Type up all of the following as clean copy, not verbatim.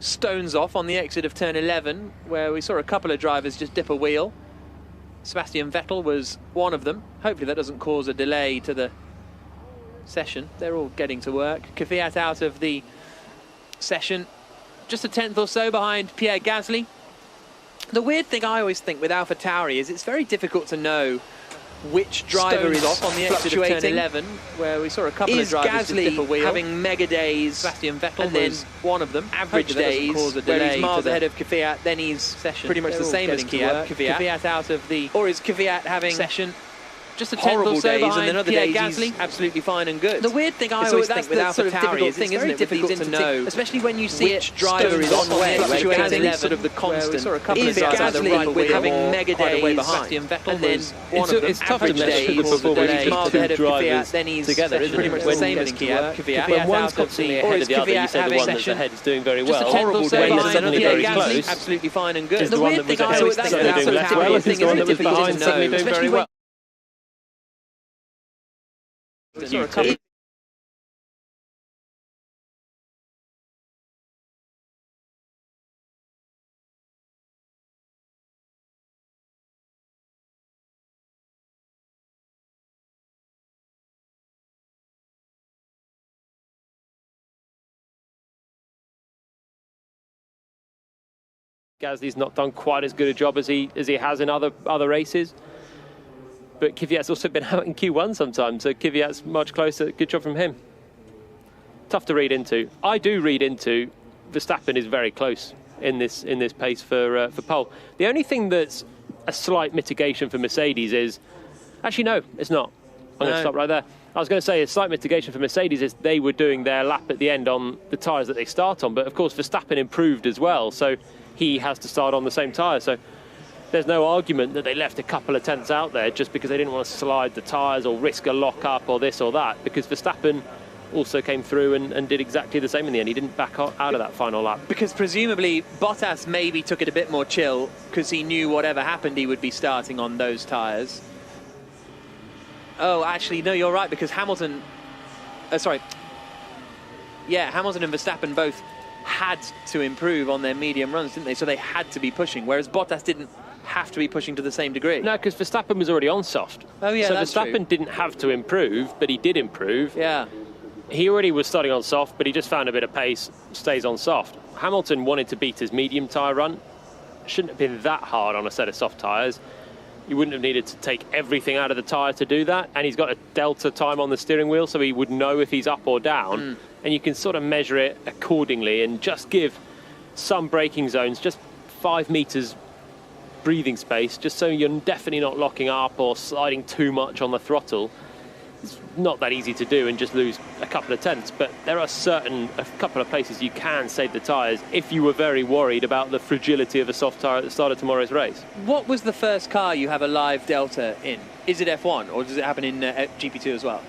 Stones off on the exit of turn 11, where we saw a couple of drivers just dip a wheel. Sebastian Vettel was one of them. Hopefully that doesn't cause a delay to the session. They're all getting to work. Kvyat out of the session, just a tenth or so behind Pierre Gasly. The weird thing I always think with AlphaTauri is it's very difficult to know which driver is off on the exit of turn 11, where we saw a couple of drivers just dip a wheel. Having mega days, Sebastian Vettel was one of them. Average days, where he's miles ahead of Kvyat, then he's pretty much the same as Kvyat out of the... Or is Kvyat having session just a tenth or so behind, and then other days Gasly, absolutely fine and good. The weird thing I always think with AlphaTauri is it's very difficult to know, especially when you see which driver is on the way, fluctuating sort of the constant. Saw a couple of Gasly with having mega days behind, and then one of them average days, he's miles ahead of Kvyat, then he's pretty much the same as Kvyat. When one's constantly ahead of the other, you say the one that's ahead is doing very well. Horrible days, when suddenly very close, absolutely fine and good. The weird thing I always think with AlphaTauri is it's very difficult to know, especially when Gasly's not done quite as good a job as he has in other races. But Kvyat's also been out in Q1 sometimes, so Kvyat's much closer. Good job from him. Tough to read into. I do read into Verstappen is very close in this pace for pole. The only thing that's a slight mitigation for Mercedes is... Actually, no, it's not. I'm going to stop right there. I was going to say a slight mitigation for Mercedes is they were doing their lap at the end on the tyres that they start on. But, of course, Verstappen improved as well, so he has to start on the same tyre. So there's no argument that they left a couple of tenths out there just because they didn't want to slide the tyres or risk a lock-up or this or that, because Verstappen also came through and did exactly the same in the end. He didn't back out of that final lap. Because presumably Bottas maybe took it a bit more chill because he knew whatever happened he would be starting on those tyres. Oh, actually, no, you're right, because Hamilton... Hamilton and Verstappen both had to improve on their medium runs, didn't they? So they had to be pushing, whereas Bottas didn't have to be pushing to the same degree. No, because Verstappen was already on soft. Oh, yeah, so that's Verstappen true. didn't have to improve, but he did improve. Yeah. He already was starting on soft, but he just found a bit of pace, stays on soft. Hamilton wanted to beat his medium tyre run. Shouldn't have been that hard on a set of soft tyres. You wouldn't have needed to take everything out of the tyre to do that. And he's got a delta time on the steering wheel, so he would know if he's up or down. And you can sort of measure it accordingly and just give some braking zones just 5 meters breathing space, just so you're definitely not locking up or sliding too much on the throttle. It's not that easy to do and just lose a couple of tenths, but there are a couple of places you can save the tyres if you were very worried about the fragility of a soft tyre at the start of tomorrow's race. What was the first car you have a live delta in? Is it F1 or does it happen in GP2 as well?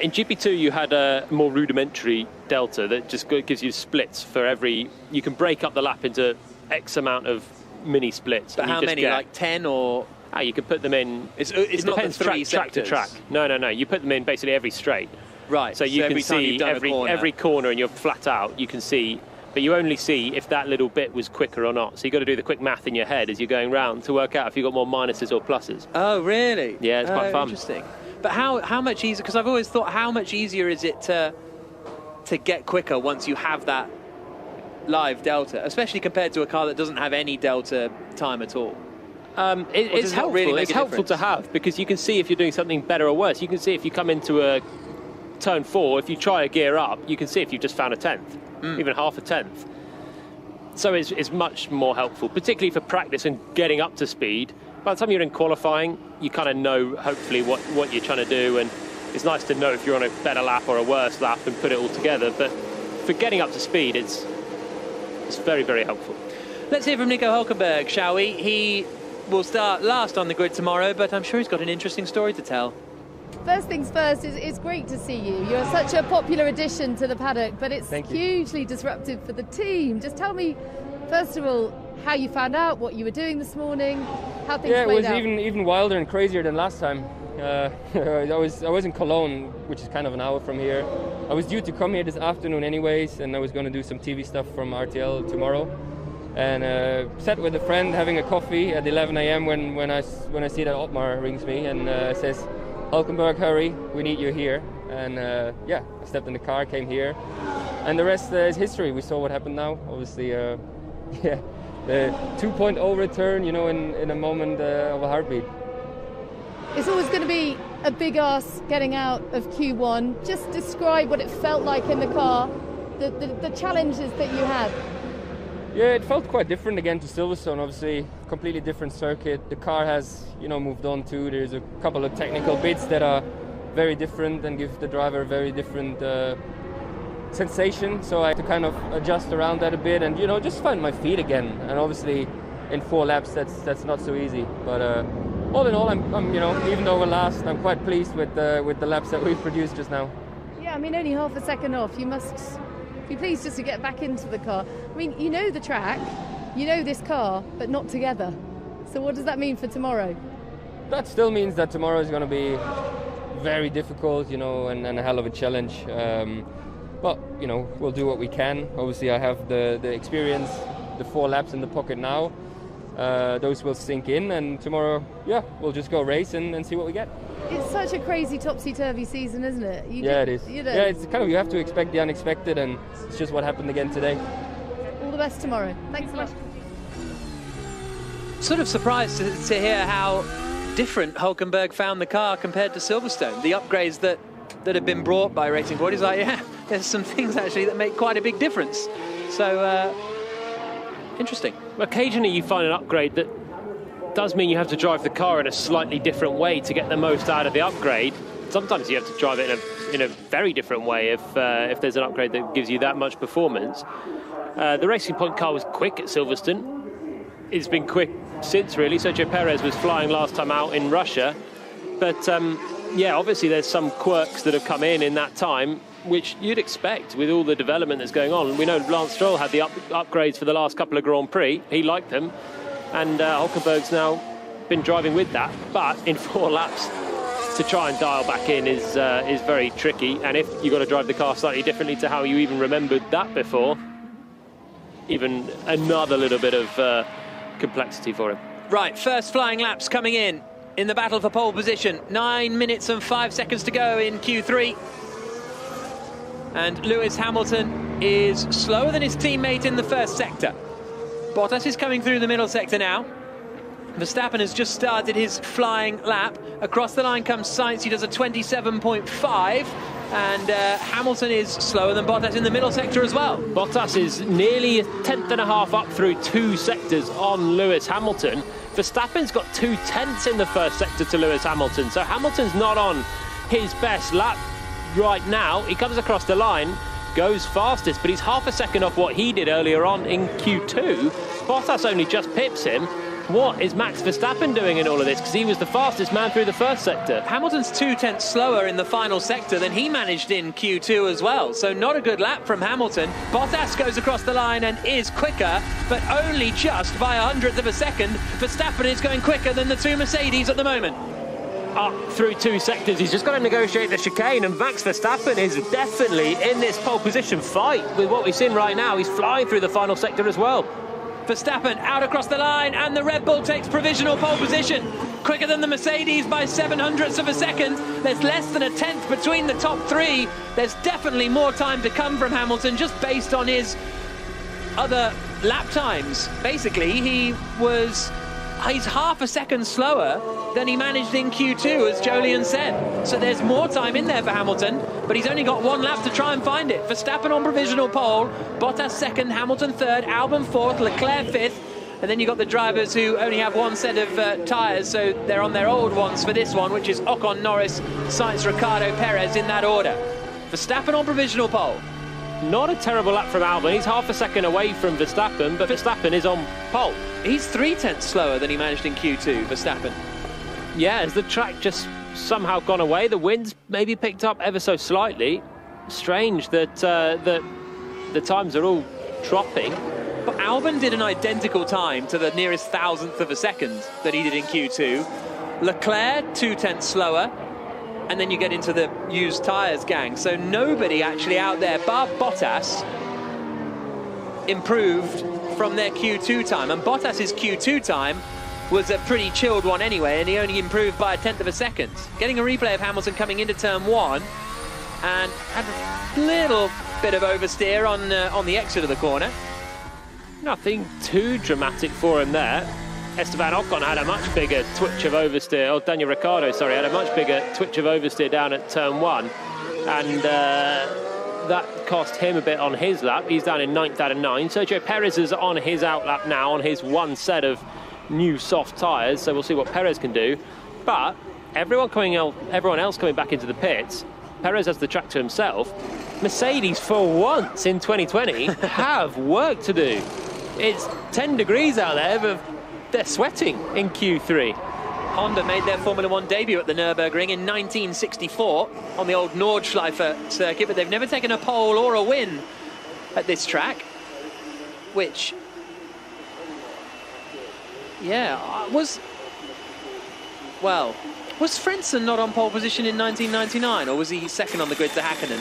In GP2 you had a more rudimentary delta that just gives you splits for every... You can break up the lap into X amount of mini splits. But how many, like 10 or...? You can put them in... It not depends track to track. No. You put them in basically every straight. Right. So you can see every corner and you're flat out, you can see, but you only see if that little bit was quicker or not. So you've got to do the quick math in your head as you're going round to work out if you've got more minuses or pluses. Oh, really? Yeah, it's quite fun. Interesting. But how much easier... Because I've always thought, how much easier is it to get quicker once you have that live delta, especially compared to a car that doesn't have any delta time at all? It's helpful. Really it's helpful to have, because you can see if you're doing something better or worse. You can see if you come into a turn 4, if you try a gear up, you can see if you've just found a tenth, even half a tenth. So it's much more helpful, particularly for practice and getting up to speed. By the time you're in qualifying, you kind of know, hopefully, what you're trying to do, and it's nice to know if you're on a better lap or a worse lap and put it all together. But for getting up to speed, it's very, very helpful. Let's hear from Nico Hülkenberg, shall we? He will start last on the grid tomorrow, but I'm sure he's got an interesting story to tell. First things first, it's great to see you. You're such a popular addition to the paddock, but it's hugely disruptive for the team. Just tell me, first of all, how you found out, what you were doing this morning, how things played out. Yeah, it was even wilder and crazier than last time. I was in Cologne, which is kind of an hour from here, I was due to come here this afternoon anyways, and I was going to do some TV stuff from RTL tomorrow. And sat with a friend having a coffee at 11 a.m. when I see that Otmar rings me and says, "Hulkenberg, hurry, we need you here." And yeah, I stepped in the car, came here, and the rest is history. We saw what happened now. Obviously, yeah, the 2.0 return, you know, in a moment of a heartbeat. It's always going to be a big ask getting out of Q1. Just describe what it felt like in the car, the challenges that you had. Yeah, it felt quite different again to Silverstone. Obviously, completely different circuit. The car has, you know, moved on too. There's a couple of technical bits that are very different and give the driver a very different sensation. So I had to kind of adjust around that a bit and, you know, just find my feet again. And obviously, in 4 laps, that's not so easy. But all in all, I'm you know, even though we're last, I'm quite pleased with the laps that we've produced just now. Yeah, I mean, only half a second off. You must be pleased just to get back into the car. I mean, you know the track, you know this car, but not together. So what does that mean for tomorrow? That still means that tomorrow is going to be very difficult, you know, and a hell of a challenge. But, you know, we'll do what we can. Obviously, I have the experience, the 4 laps in the pocket now. Those will sink in, and tomorrow, yeah, we'll just go race and see what we get. It's such a crazy topsy-turvy season, isn't it? It is. You know. Yeah, it's kind of, you have to expect the unexpected, and it's just what happened again today. All the best tomorrow. Thanks so much. Sort of surprised to hear how different Hulkenberg found the car compared to Silverstone. The upgrades that have been brought by Racing Point, he's like, yeah, there's some things actually that make quite a big difference. So, interesting. Occasionally you find an upgrade that does mean you have to drive the car in a slightly different way to get the most out of the upgrade. Sometimes you have to drive it in a very different way if there's an upgrade that gives you that much performance. The Racing Point car was quick at Silverstone. It's been quick since, really. Sergio Perez was flying last time out in Russia. But, yeah, obviously there's some quirks that have come in that time, which you'd expect with all the development that's going on. We know Lance Stroll had the upgrades for the last couple of Grand Prix. He liked them. And Hulkenberg's now been driving with that. But in 4 laps, to try and dial back in is very tricky. And if you've got to drive the car slightly differently to how you even remembered that before, even another little bit of complexity for him. Right, first flying laps coming in the battle for pole position. 9 minutes and 5 seconds to go in Q3. And Lewis Hamilton is slower than his teammate in the first sector. Bottas is coming through the middle sector now. Verstappen has just started his flying lap. Across the line comes Sainz, he does a 27.5. And Hamilton is slower than Bottas in the middle sector as well. Bottas is nearly a tenth and a half up through 2 sectors on Lewis Hamilton. Verstappen's got 2 tenths in the first sector to Lewis Hamilton. So Hamilton's not on his best lap right now. He comes across the line, goes fastest, but he's half a second off what he did earlier on in Q2. Bottas only just pips him. What is Max Verstappen doing in all of this? Because he was the fastest man through the first sector. Hamilton's 2 tenths slower in the final sector than he managed in Q2 as well. So not a good lap from Hamilton. Bottas goes across the line and is quicker, but only just by 100th of a second. Verstappen is going quicker than the 2 Mercedes at the moment. Up through 2 sectors, he's just got to negotiate the chicane, and Max Verstappen is definitely in this pole position fight with what we've seen right now. He's flying through the final sector as well. Verstappen out across the line, and the Red Bull takes provisional pole position. Quicker than the Mercedes by 700ths of a second. There's less than a tenth between the top 3. There's definitely more time to come from Hamilton, just based on his other lap times. Basically, he's half a second slower than he managed in Q2, as Jolyon said. So there's more time in there for Hamilton, but he's only got 1 lap to try and find it. Verstappen on provisional pole, Bottas second, Hamilton third, Albon fourth, Leclerc fifth, and then you've got the drivers who only have 1 set of tyres, so they're on their old ones for this one, which is Ocon, Norris, Sainz, Ricciardo, Perez in that order. Verstappen on provisional pole. Not a terrible lap from Albon. He's half a second away from Verstappen, but Verstappen is on pole. He's 3 tenths slower than he managed in Q2, Verstappen. Yeah, has the track just somehow gone away? The wind's maybe picked up ever so slightly. Strange that the times are all dropping. But Albon did an identical time to the nearest 1,000th of a second that he did in Q2. Leclerc, 2 tenths slower. and then you get into the used tyres gang. So nobody actually out there, bar Bottas, improved from their Q2 time. And Bottas's Q2 time was a pretty chilled one anyway, and he only improved by 1/10 of a second. Getting a replay of Hamilton coming into turn 1, and had a little bit of oversteer on the exit of the corner. Nothing too dramatic for him there. Esteban Ocon had a much bigger twitch of oversteer, or Daniel Ricciardo, sorry, had a much bigger twitch of oversteer down at turn 1, and that cost him a bit on his lap. He's down in 9th out of 9. Sergio Perez is on his outlap now, on his one set of new soft tyres, so we'll see what Perez can do. But everyone else coming back into the pits, Perez has the track to himself. Mercedes, for once in 2020, have work to do. It's 10 degrees out there, but they're sweating in Q3. Honda made their Formula 1 debut at the Nürburgring in 1964 on the old Nordschleife circuit, but they've never taken a pole or a win at this track, which, yeah, was Frentzen not on pole position in 1999, or was he second on the grid to Hakkinen?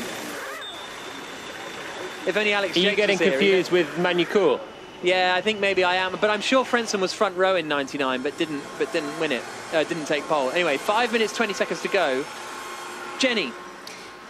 If only Alex Jakes was here. Are you getting confused with Magny-Cours? Yeah, I think maybe I am, but I'm sure Frentzen was front row in 99, but didn't win it. Didn't take pole. Anyway, 5 minutes 20 seconds to go. Jenny.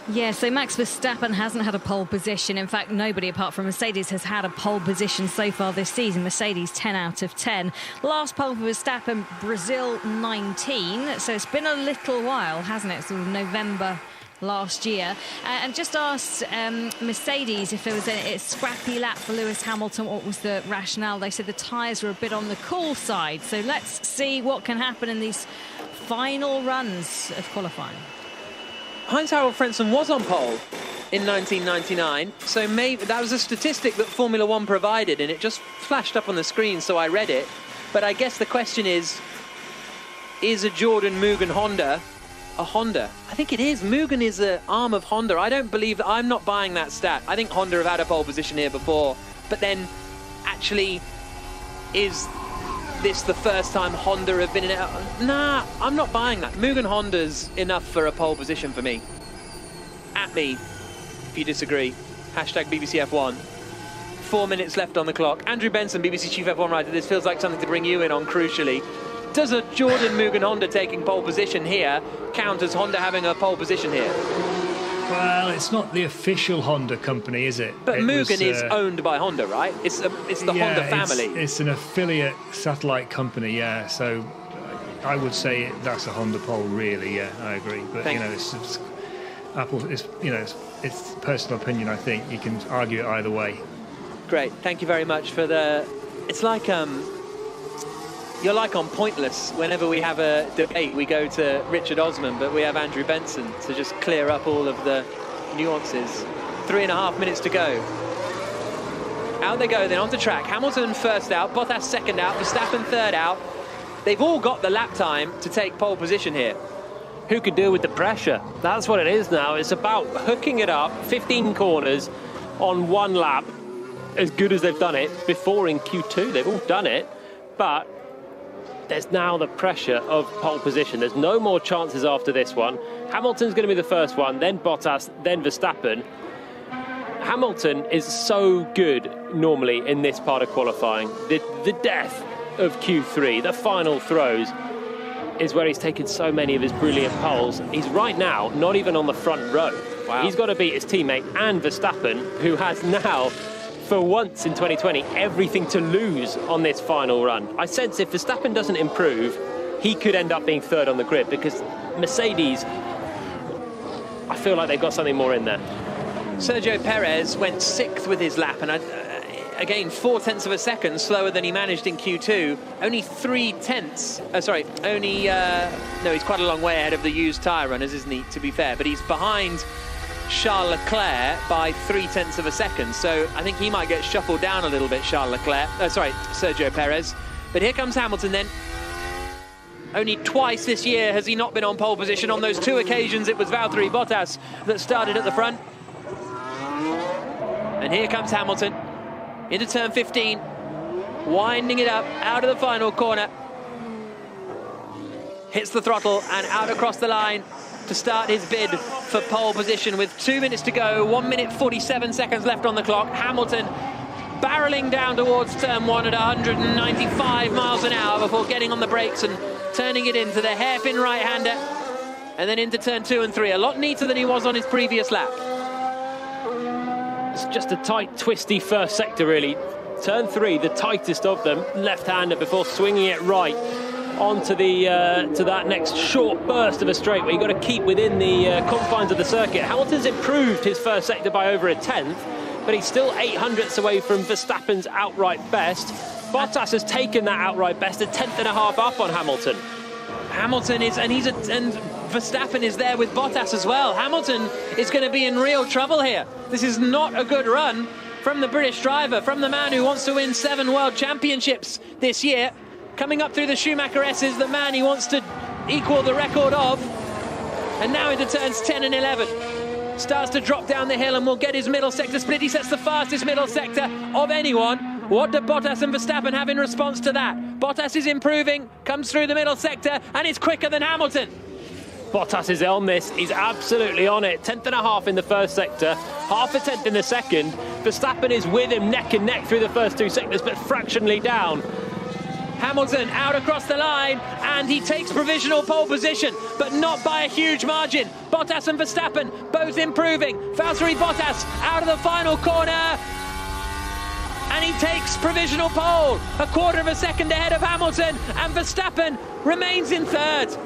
Yeah, so Max Verstappen hasn't had a pole position. In fact, nobody apart from Mercedes has had a pole position so far this season. Mercedes 10 out of 10. Last pole for Verstappen, Brazil 19. So it's been a little while, hasn't it? Sort of November last year. And just asked Mercedes if there was a scrappy lap for Lewis Hamilton. What was the rationale? They said the tyres were a bit on the cool side. So let's see what can happen in these final runs of qualifying. Heinz-Harald Frentzen was on pole in 1999, so maybe that was a statistic that Formula 1 provided, and it just flashed up on the screen, so I read it. But I guess the question is a Jordan Mugen Honda a Honda? I think it is. Mugen is an arm of Honda. I'm not buying that stat. I think Honda have had a pole position here before, but then actually, is this the first time Honda have been in it? Nah, I'm not buying that. Mugen Honda's enough for a pole position for me. At me if you disagree. Hashtag BBC F1. 4 minutes left on the clock. Andrew Benson, BBC Chief F1 writer, this feels like something to bring you in on crucially. Does a Jordan Mugen Honda taking pole position here count as Honda having a pole position here? Well, it's not the official Honda company, is it? But Mugen is owned by Honda, right? It's the Honda family. It's an affiliate satellite company, yeah. So I would say that's a Honda pole, really. Yeah, I agree. But it's Apple. It's personal opinion. I think you can argue it either way. Great, thank you very much for the. It's like you're like on Pointless. Whenever we have a debate, we go to Richard Osman, but we have Andrew Benson to just clear up all of the nuances. 3.5 minutes to go. Out they go then onto track. Hamilton first out, Bottas second out, Verstappen third out. They've all got the lap time to take pole position here. Who could deal with the pressure? That's what it is now. It's about hooking it up, 15 corners on one lap, as good as they've done it before in Q2. They've all done it, but there's now the pressure of pole position. There's no more chances after this one. Hamilton's going to be the first one, then Bottas, then Verstappen. Hamilton is so good normally in this part of qualifying. The death of Q3, the final throws, is where he's taken so many of his brilliant poles. He's right now not even on the front row. Wow. He's got to beat his teammate and Verstappen, who has now, for once in 2020, everything to lose on this final run. I sense if Verstappen doesn't improve, he could end up being third on the grid, because Mercedes, I feel like they've got something more in there. Sergio Perez went 6th with his lap, and again, 0.4 of a second slower than he managed in Q2. Only 0.3. No, he's quite a long way ahead of the used tyre runners, isn't he, to be fair? But he's behind Charles Leclerc by 0.3 of a second. So I think he might get shuffled down a little bit, Sergio Perez. But here comes Hamilton then. Only twice this year has he not been on pole position. On those 2 occasions, it was Valtteri Bottas that started at the front. And here comes Hamilton into turn 15, winding it up out of the final corner. Hits the throttle and out across the line. to start his bid for pole position with 2 minutes to go, 1 minute 47 seconds left on the clock. Hamilton barreling down towards turn 1 at 195 miles an hour before getting on the brakes and turning it into the hairpin right-hander, and then into turn 2 and 3. A lot neater than he was on his previous lap. It's just a tight, twisty first sector, really. Turn 3, the tightest of them, left-hander, before swinging it right onto the to that next short burst of a straight where you've got to keep within the confines of the circuit. Hamilton's improved his first sector by over a tenth, but he's still 0.08 away from Verstappen's outright best. Bottas has taken that outright best, a tenth and a half up on Hamilton. Hamilton is, and Verstappen is there with Bottas as well. Hamilton is going to be in real trouble here. This is not a good run from the British driver, from the man who wants to win 7 world championships this year. Coming up through the Schumacher S's, the man he wants to equal the record of. And now into turns 10 and 11. Starts to drop down the hill and will get his middle sector split. He sets the fastest middle sector of anyone. What do Bottas and Verstappen have in response to that? Bottas is improving, comes through the middle sector, and is quicker than Hamilton. Bottas is on this, he's absolutely on it. Tenth and a half in the first sector, half a tenth in the second. Verstappen is with him neck and neck through the first 2 sectors, but fractionally down. Hamilton out across the line, and he takes provisional pole position, but not by a huge margin. Bottas and Verstappen both improving. Valtteri Bottas out of the final corner, and he takes provisional pole, a quarter of a second ahead of Hamilton, and Verstappen remains in third.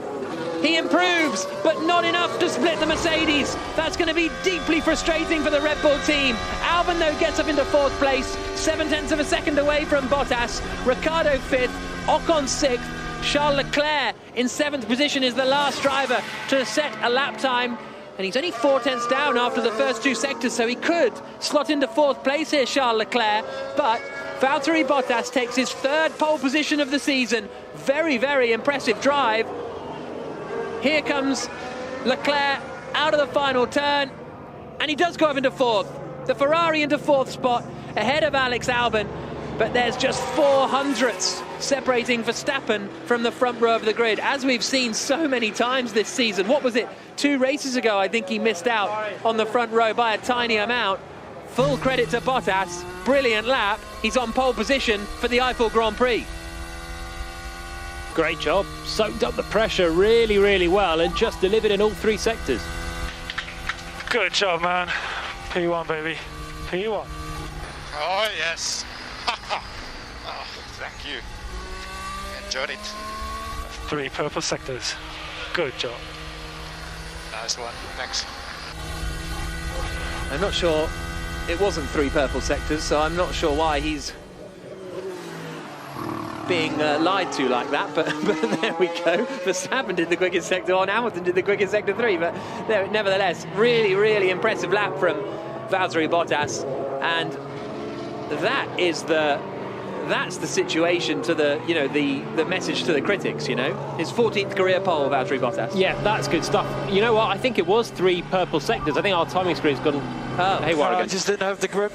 He improves, but not enough to split the Mercedes. That's going to be deeply frustrating for the Red Bull team. Albon, though, gets up into 4th place, 0.7 of a second away from Bottas. Ricciardo 5th, Ocon 6th. Charles Leclerc in 7th position is the last driver to set a lap time. And he's only 0.4 down after the first 2 sectors, so he could slot into 4th place here, Charles Leclerc. But Valtteri Bottas takes his 3rd pole position of the season. Very, very impressive drive. Here comes Leclerc out of the final turn, and he does go up into 4th. The Ferrari into 4th spot, ahead of Alex Albon, but there's just 0.04 separating Verstappen from the front row of the grid, as we've seen so many times this season. What was it? 2 races ago, I think he missed out on the front row by a tiny amount. Full credit to Bottas, brilliant lap. He's on pole position for the Eifel Grand Prix. Great job, soaked up the pressure really, really well and just delivered in all 3 sectors. Good job, man. P1, baby. P1. Oh, yes. Oh, thank you. Enjoyed it. 3 purple sectors. Good job. Nice one. Thanks. I'm not sure, it wasn't 3 purple sectors, so I'm not sure why he's being lied to like that, but there we go. Verstappen did the quickest sector 1, Hamilton did the quickest sector 3, but there, nevertheless, really, really impressive lap from Valtteri Bottas, and that's the situation to the, you know, the message to the critics, you know. His 14th career pole, Valtteri Bottas. Yeah, that's good stuff. You know what, I think it was 3 purple sectors. I think our timing screen's gone haywire again. I just didn't have the grip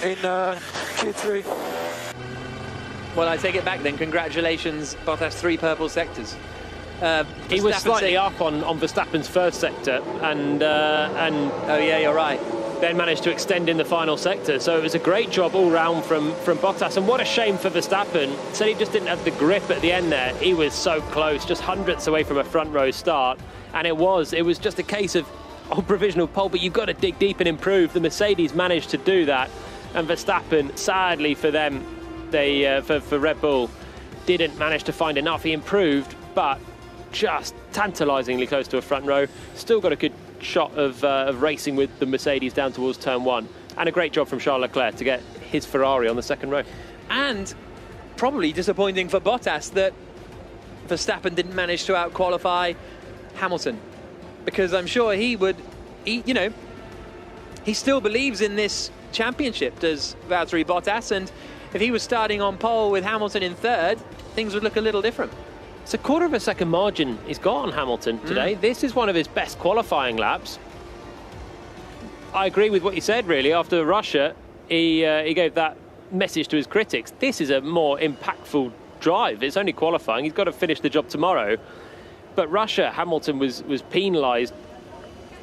in Q3. Well, I take it back then. Congratulations, Bottas, 3 purple sectors. He was slightly up on Verstappen's first sector, and oh yeah, you're right. Then managed to extend in the final sector. So it was a great job all round from Bottas, and what a shame for Verstappen. Said he just didn't have the grip at the end there. He was so close, just hundredths away from a front row start, and it was just a case of provisional pole, but you've got to dig deep and improve. The Mercedes managed to do that, and Verstappen, sadly for them, for Red Bull, didn't manage to find enough. He improved, but just tantalisingly close to a front row. Still got a good shot of racing with the Mercedes down towards turn 1, and a great job from Charles Leclerc to get his Ferrari on the 2nd row. And probably disappointing for Bottas that Verstappen didn't manage to out-qualify Hamilton, because I'm sure he still believes in this championship, does Valtteri Bottas, and if he was starting on pole with Hamilton in 3rd, things would look a little different. It's a quarter of a second margin he's got on Hamilton today. This is one of his best qualifying laps. I agree with what you said, really. After Russia, he gave that message to his critics. This is a more impactful drive. It's only qualifying. He's got to finish the job tomorrow. But Russia, Hamilton was penalised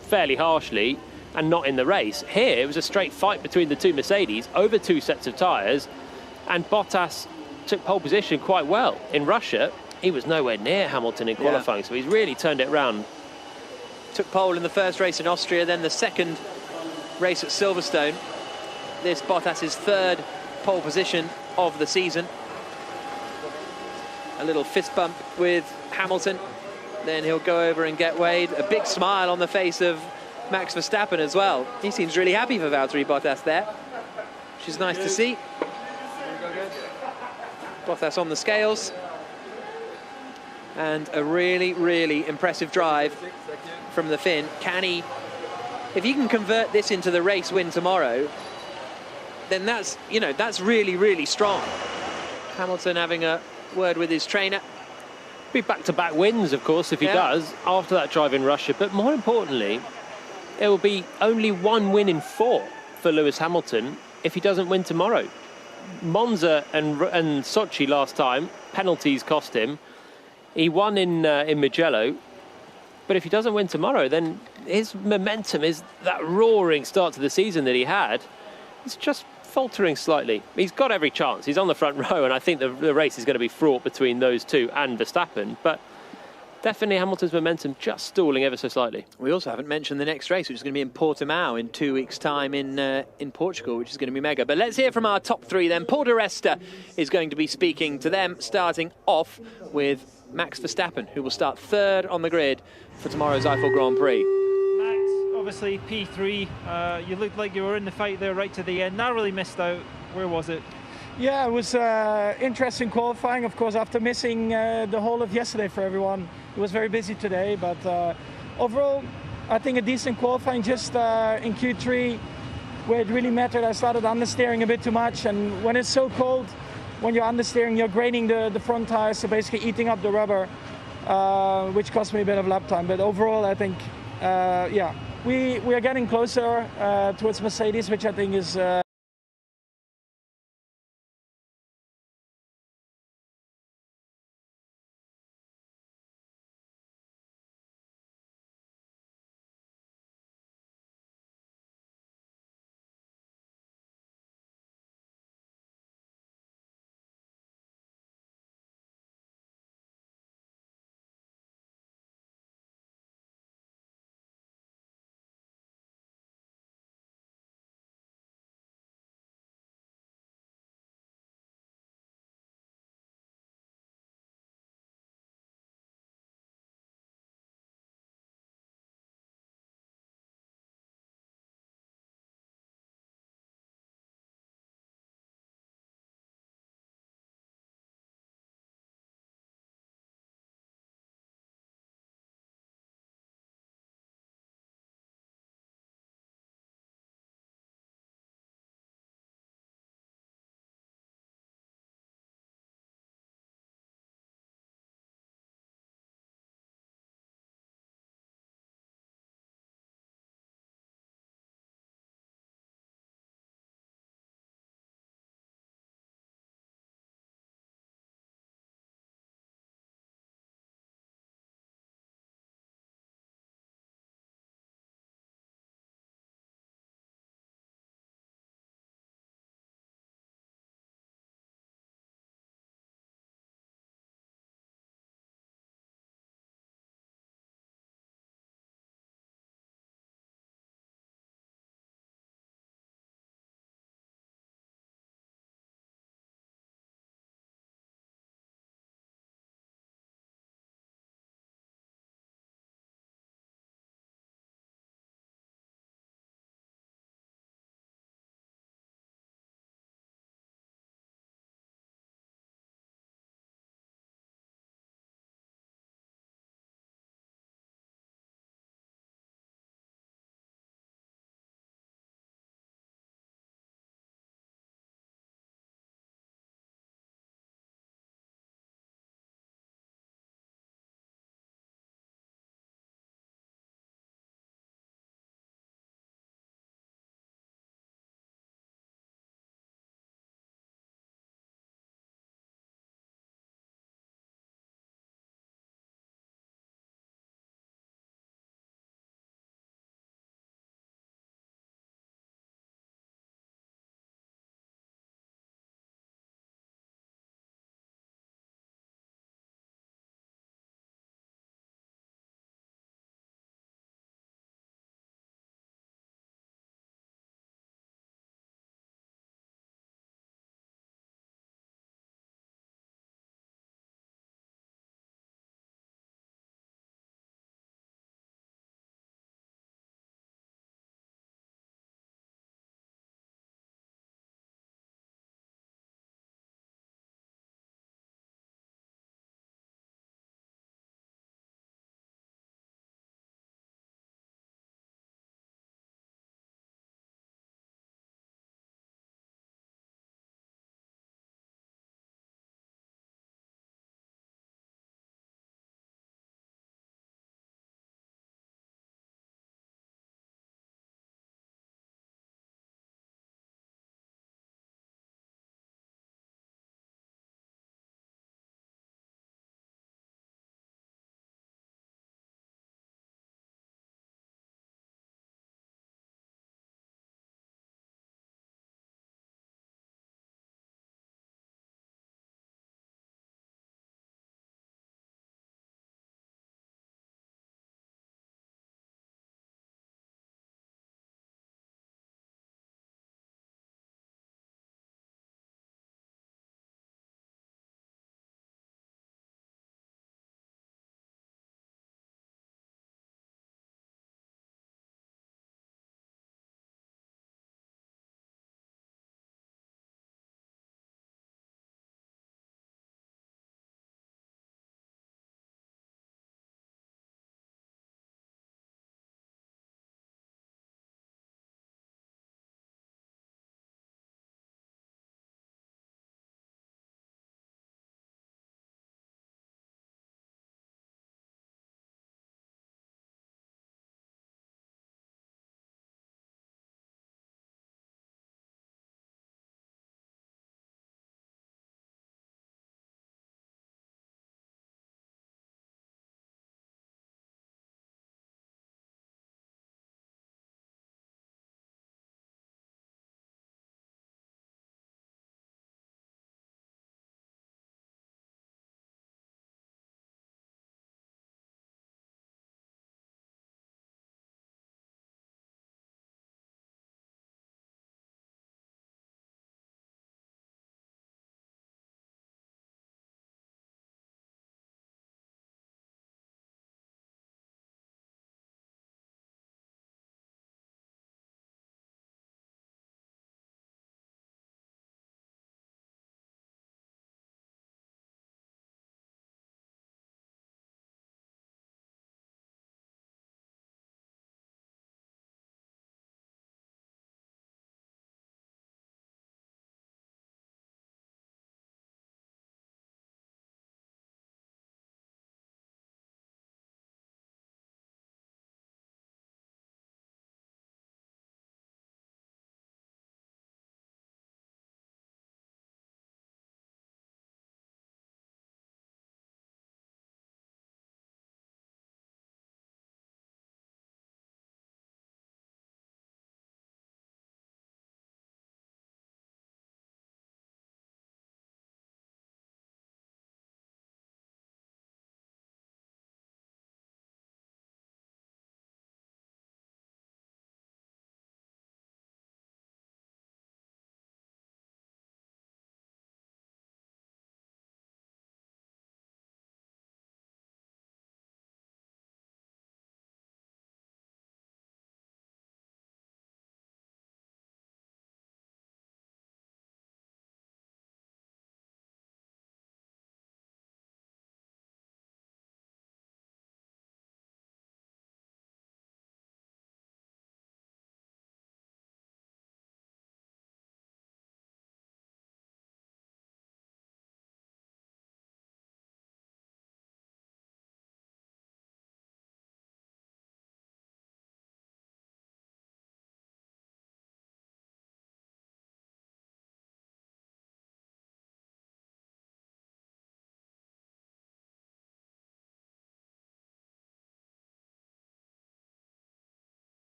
fairly harshly and not in the race. Here, it was a straight fight between the two Mercedes over 2 sets of tyres, and Bottas took pole position quite well. In Russia, he was nowhere near Hamilton in qualifying, so he's really turned it around. Took pole in the first race in Austria, then the second race at Silverstone. This Bottas's third pole position of the season. A little fist bump with Hamilton, then he'll go over and get Wade. A big smile on the face of Max Verstappen as well. He seems really happy for Valtteri Bottas there, which is nice to see. Bottas on the scales, and a really, really impressive drive from the Finn. Can he, if he can convert this into the race win tomorrow, then that's, you know, that's really, really strong. Hamilton having a word with his trainer. Be back-to-back wins, of course, if he does, after that drive in Russia. But more importantly, it will be only 1 win in 4 for Lewis Hamilton if he doesn't win tomorrow. Monza and Sochi last time, penalties cost him. He won in Mugello. But if he doesn't win tomorrow, then his momentum is that roaring start to the season that he had. It's just faltering slightly. He's got every chance. He's on the front row, and I think the race is going to be fraught between those two and Verstappen. But definitely Hamilton's momentum just stalling ever so slightly. We also haven't mentioned the next race, which is going to be in Portimao in 2 weeks' time in Portugal, which is going to be mega. But let's hear from our top 3 then. Paul di Resta is going to be speaking to them, starting off with Max Verstappen, who will start 3rd on the grid for tomorrow's Eifel Grand Prix. Obviously P3, you looked like you were in the fight there right to the end, narrowly missed out. Where was it? Yeah, it was interesting qualifying, of course, after missing the whole of yesterday for everyone. It was very busy today, but overall I think a decent qualifying. Just in Q3 where it really mattered, I started understeering a bit too much, and when it's so cold, when you're understeering, you're graining the front tires, so basically eating up the rubber, which cost me a bit of lap time. But overall I think yeah, we are getting closer towards Mercedes, which I think is